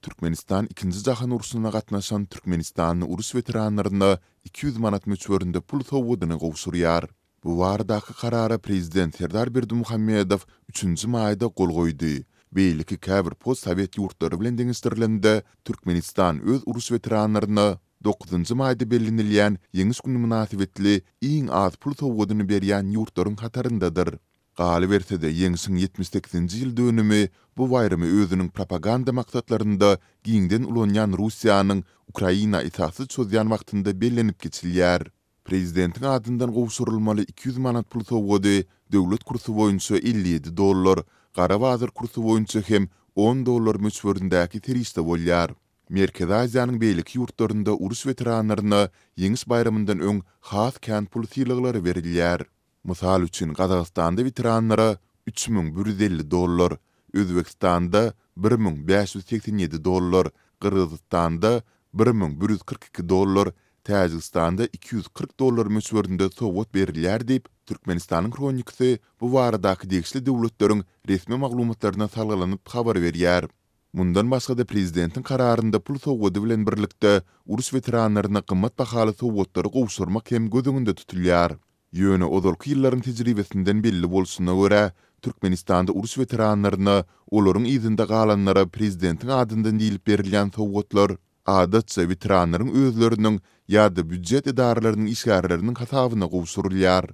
Türkmenistan 2-nji jahan urusuna gatnaşan Türkmenistanly urus veteranlaryna 200 manat möçberinde pul sowgadyny gowşurýar. Bu wardaky karara prezident Serdar Berdimuhammedow 3-nji maýda gol goýdy. Beýleki käbir post-sowet ýurtlary bilen deňizdirilende Türkmenistan öz urus veteranlaryna 9-njy maýda bellenilýän ýeňis güni münasibetli iň az pul sowgadyny berýän ýurtlaryň hataryndadyr. Galy berse-de ýeňisiň 78-nji ýyl dönümi bu bayramy özüniň propaganda maksatlarynda giňden ulanýan Russiýanyň Ukraina itaty çözýän wagtynda bellenip geçilýär. Prezidentiň adyndan gowşurulmaly 200 manat pul sowgady döwlet kursu boýunça $57, gara bazar kursu boýunça hem $10 möçberindäki teriste bolýar. Merkez Aziýanyň beýleki ýurtlarynda urus veteranlaryna ýeňis bayramyndan öň has kän pul sylyklary berilýär. Mysal üçin Gazagystanda veteranlara $3150, Özbekistanda $1587, Kyrgyzstanda $1142, Täjikistanda $240 möçberinde sowgat berilýär diýip Türkmenistanyň kronikasy bu baradaky degişli döwletleriň resmi maglumatlaryna salgylanyp habar berýär. Mundan başga da prezidentiň kararynda pul sowgady bilen birlikde urus veteranlaryna kymmat bahaly sowgatlary gowşurmak hem gözüňde tutulýar. Ýöne ozalky ýyllaryň tejribesinden belli bolsuna görä, Türkmenistanda urus veteranlaryna olaryň izinde galanlara prezidentiň adyndan diýilip berilýän sowgatlar adatça veteranlaryň özleriniň ýa-da büdjet idaralarynyň işgärleriniň hasabyna gowşurulýar.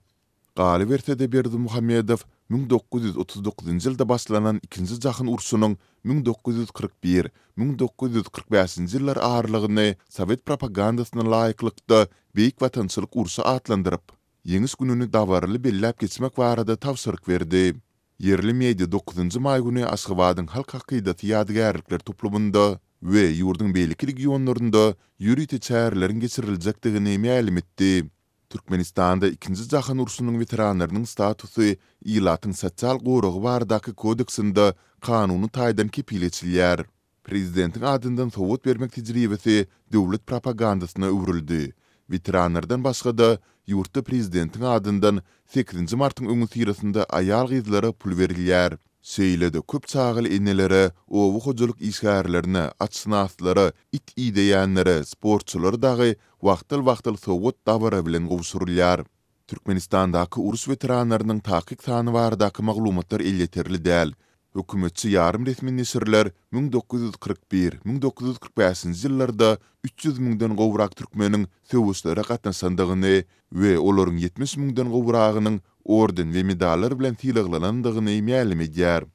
Galy berse-de Berdimuhammedow 1939-njy ýylda başlanan 2-nji jahan urusynyň 1941-1945-nji ýyllar arlygyny Sowet propagandasyna laýyklykda beýik watançylyk urusy atlandyryp, ýeňis gününi dawarly belläp geçmek barada tawsyryk berdi. Yerli media 9-njy maý güni Aşgabatyň halk hakydaty ýadygärlikler toplumunda we ýurdun beýleki regionlarynda ýürüýte çärleriň geçiriljakdygyny ma'lum etdi. Türkmenistanda 2-nji jahan urusynyň veteranlarynyň statusy ýylatyň sosial gorugy baradaky kodeksinde kanuny taýdan kepil edilýär. Prezidentiň adyndan sowgat bermek tejribesi döwlet propagandasyna öwrüldi. Veteranlardan başga da ýurtda prezidentiň adyndan 8-nji martyň öňü sirasynda aýal gyzlara pul berilýär. Şeýlede köp çagyl enelere, owu hojalyk işgärlerine, açsynaslara, it ideýänlere, sportçylary dagy wagtyl sowgat dawara bilen gowşurulýar. Türkmenistandaky urus veteranlarynyň takyk sany baradaky maglumatlar elýeterli däl. Hökümetçi ýarym resmi nesirler 1941-1945-nji ýyllarda 300 000-den gowrak türkmeniň sowuşlara gatnaşandygyny we olaryň 70 000-den gowragynyň orden we medallar bilen tiýleglenendigini ma'lum edýär.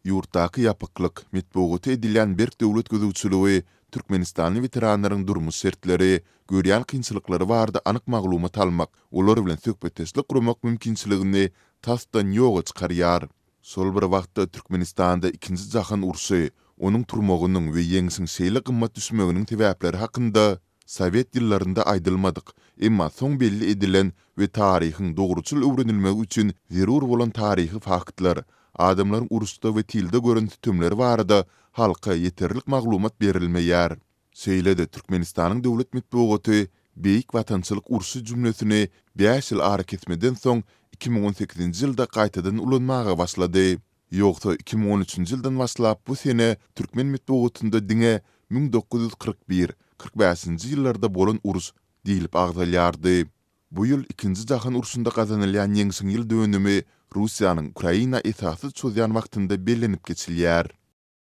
Ýurtdaky ýapyklyk, metbugaty edilýän berk döwlet gözüçüligi Türkmenistanly veteranlaryň durmuş şertleri, görýän kynçylyklary barada anyk maglumat almak, olar bilen söhbetdeşlik gurmak mümkinçiligini tasdan ýoga çykarýar. Sol bir wagtda Türkmenistanda 2-nji jahan urusy, onuň turmagynyň we ýeňisiň şeýle gymmat düşmeginiň sebäpleri hakynda Sowet ýyllarynda aýdylmadyk, emma soň belli edilen we taryhyň dogruçul öwrenilmegi üçin zerur bolan taryhy faktlar, adamlaryň urusda we tilde gören tütümleri barada halka ýeterlik maglumat berilmeýär. Şeýle-de Türkmenistanyň döwlet metbugaty beýik watançylyk urusy jümlesini 5 ýyl ara kesmeden soň 2018-nji ýylda gaýtadan ulanmaga başlady. Ýogsa 2013-nji ýyldan başlap bu sene Türkmen metbugatynda diňe 1941-45-nji ýyllarda bolan urus diýilip agdalýardy. Bu ýyl 2-nji jahan urusunda gazanylýan ýeňsiň ýyl dönümi Russiýanyň Ukraina itaty çözýän wagtynda bellenip geçilýär.